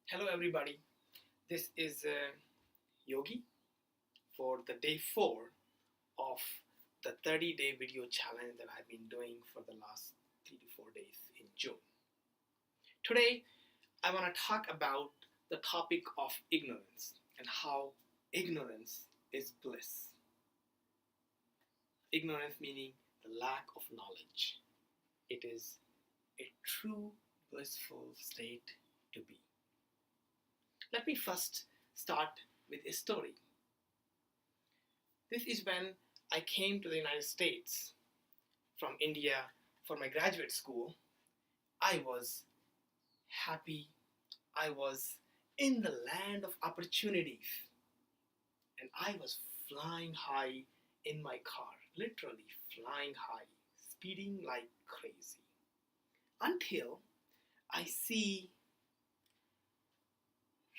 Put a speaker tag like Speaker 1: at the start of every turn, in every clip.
Speaker 1: Hello, everybody. This is Yogi for the day 4 of the 30-day video challenge that I've been doing for the last 3 to 4 days in June. Today, I want to talk about the topic of ignorance and how ignorance is bliss. Ignorance meaning the lack of knowledge. It is a true blissful state to be. Let me first start with a story. This is when I came to the United States from India for my graduate school. I was happy. I was in the land of opportunities. And I was flying high in my car, literally flying high, speeding like crazy. Until I see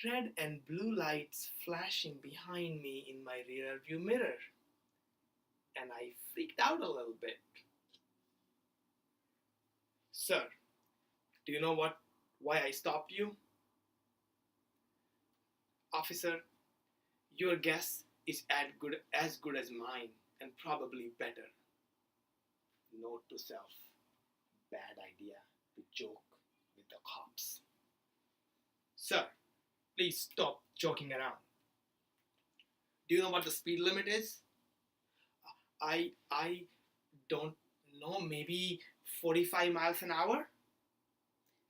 Speaker 1: red and blue lights flashing behind me in my rear view mirror, and I freaked out a little bit. Sir, do you know why I stopped you? Officer, your guess is as good as mine and probably better. Note to self, bad idea to joke with the cops. Sir, please stop joking around. Do you know what the speed limit is? I don't know, maybe 45 miles an hour?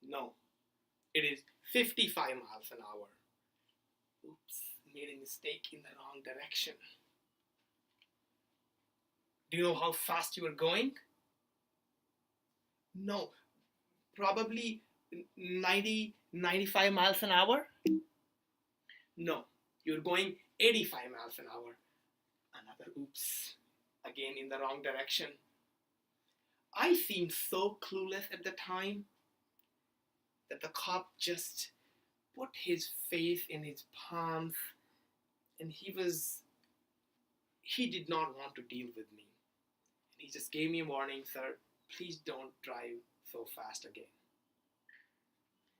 Speaker 1: No, it is 55 miles an hour. Oops, made a mistake in the wrong direction. Do you know how fast you were going? No, probably 95 miles an hour? No, you're going 85 miles an hour. Another oops, again in the wrong direction. I seemed so clueless at the time that the cop just put his face in his palms and he did not want to deal with me. And he just gave me a warning, sir, please don't drive so fast again.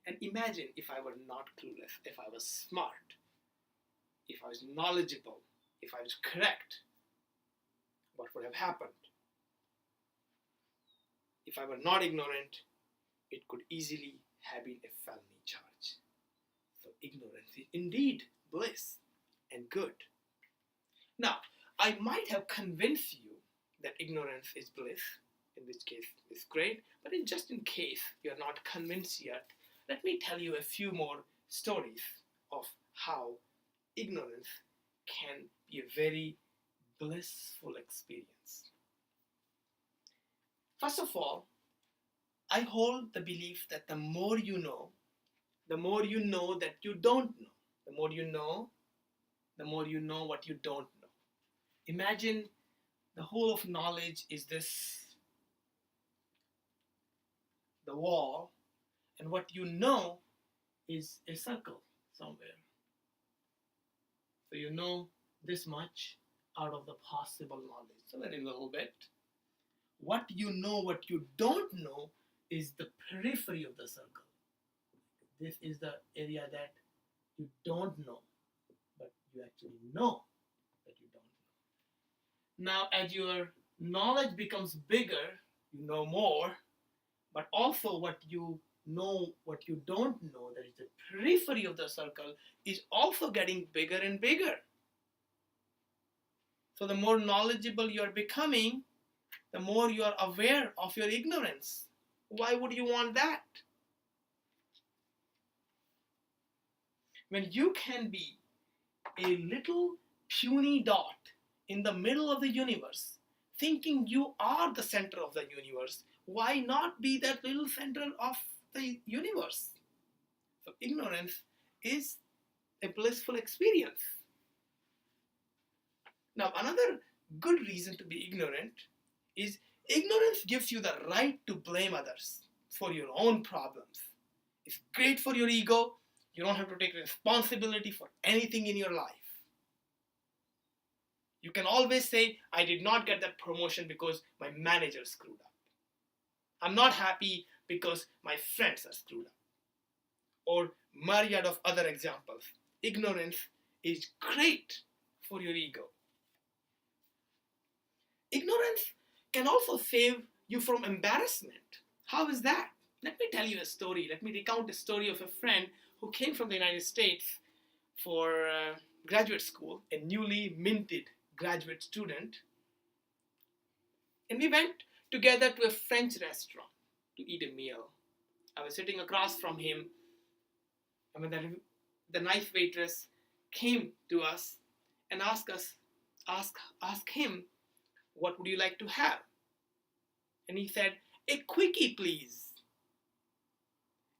Speaker 1: And imagine if I were not clueless, if I was smart, if I was knowledgeable, if I was correct, what would have happened? If I were not ignorant, it could easily have been a felony charge. So ignorance is indeed bliss and good. Now, I might have convinced you that ignorance is bliss, in which case it's great, but just in case you're not convinced yet, let me tell you a few more stories of how ignorance can be a very blissful experience. First of all, I hold the belief that the more you know that you don't know. The more you know what you don't know. Imagine the whole of knowledge is the wall, and what you know is a circle somewhere. So you know this much out of the possible knowledge, so very little bit. What you know, what you don't know, is the periphery of the circle. This is the area that you don't know, but you actually know that you don't know. Now, as your knowledge becomes bigger, you know more, but also what you know, what you don't know, that is the periphery of the circle, is also getting bigger and bigger. So the more knowledgeable you are becoming, the more you are aware of your ignorance. Why would you want that? When you can be a little puny dot in the middle of the universe, thinking you are the center of the universe, why not be that little center of the universe? So ignorance is a blissful experience. Now, another good reason to be ignorant is ignorance gives you the right to blame others for your own problems. It's great for your ego. You don't have to take responsibility for anything in your life. You can always say, I did not get that promotion because my manager screwed up. I'm not happy because my friends are screwed up. or myriad of other examples. Ignorance is great for your ego. Ignorance can also save you from embarrassment. How is that? Let me tell you a story. Let me recount a story of a friend who came from the United States for graduate school, a newly minted graduate student. And we went together to a French restaurant to eat a meal. I was sitting across from him, and when the nice waitress came to us and asked him, what would you like to have? And he said, a quickie, please.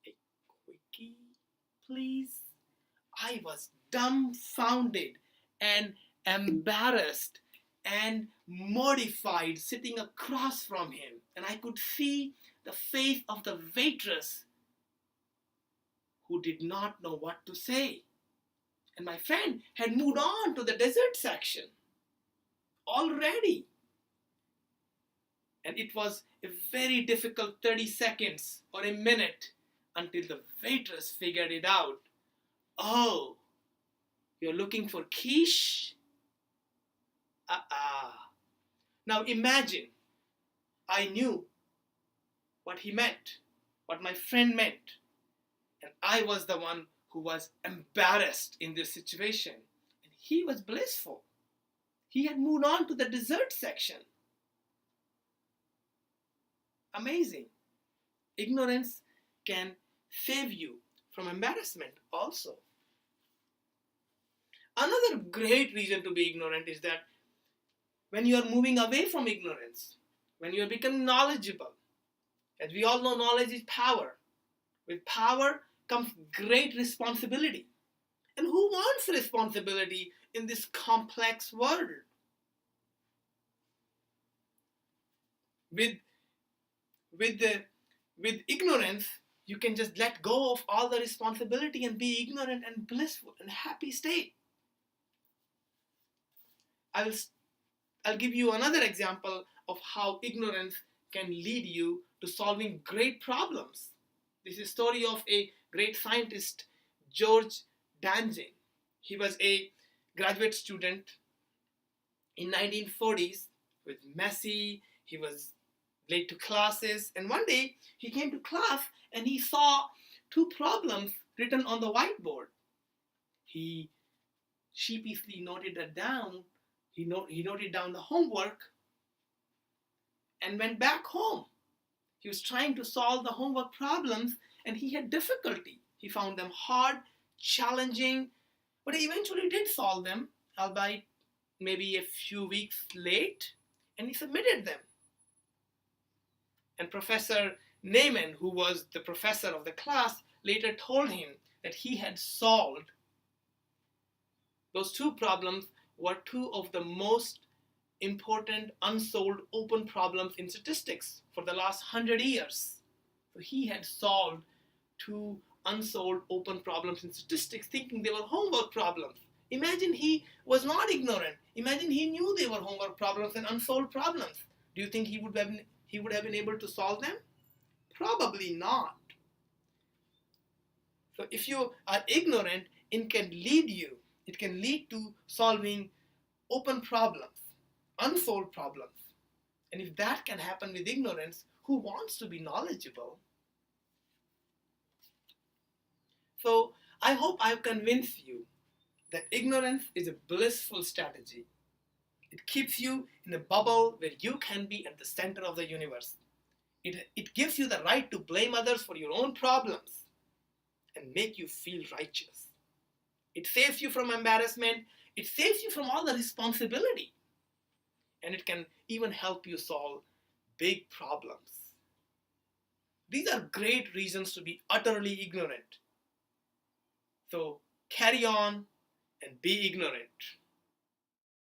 Speaker 1: A quickie, please? I was dumbfounded and embarrassed and mortified sitting across from him. And I could see the face of the waitress who did not know what to say. And my friend had moved on to the dessert section already. And it was a very difficult 30 seconds or a minute until the waitress figured it out. Oh, you're looking for quiche? Now imagine, I knew what he meant, what my friend meant, and I was the one who was embarrassed in this situation. And he was blissful. He had moved on to the dessert section. Amazing. Ignorance can save you from embarrassment also. Another great reason to be ignorant is that when you are moving away from ignorance, when you are becoming knowledgeable, as we all know, knowledge is power. With power comes great responsibility. And who wants responsibility in this complex world? With ignorance, you can just let go of all the responsibility and be ignorant and blissful and happy state. I'll give you another example of how ignorance can lead you to solving great problems. This is the story of a great scientist, George Danjin. He was a graduate student in 1940s with messy, he was late to classes, and one day he came to class and he saw two problems written on the whiteboard. He sheepishly noted that down. He noted down the homework and went back home. He was trying to solve the homework problems and he had difficulty. He found them hard, challenging, but he eventually did solve them, albeit maybe a few weeks late, and he submitted them. And Professor Neyman, who was the professor of the class, later told him that he had solved those two problems were two of the most important unsolved open problems in statistics for the last 100 years. So he had solved two unsolved open problems in statistics thinking they were homework problems. Imagine he was not ignorant. Imagine he knew they were homework problems and unsolved problems. Do you think he would have been able to solve them? Probably not. So if you are ignorant, it can lead to solving open problems, unsolved problems. And if that can happen with ignorance, who wants to be knowledgeable? So I hope I've convinced you that ignorance is a blissful strategy. It keeps you in a bubble where you can be at the center of the universe. It gives you the right to blame others for your own problems and make you feel righteous. It saves you from embarrassment. It saves you from all the responsibility. And it can even help you solve big problems. These are great reasons to be utterly ignorant. So carry on and be ignorant.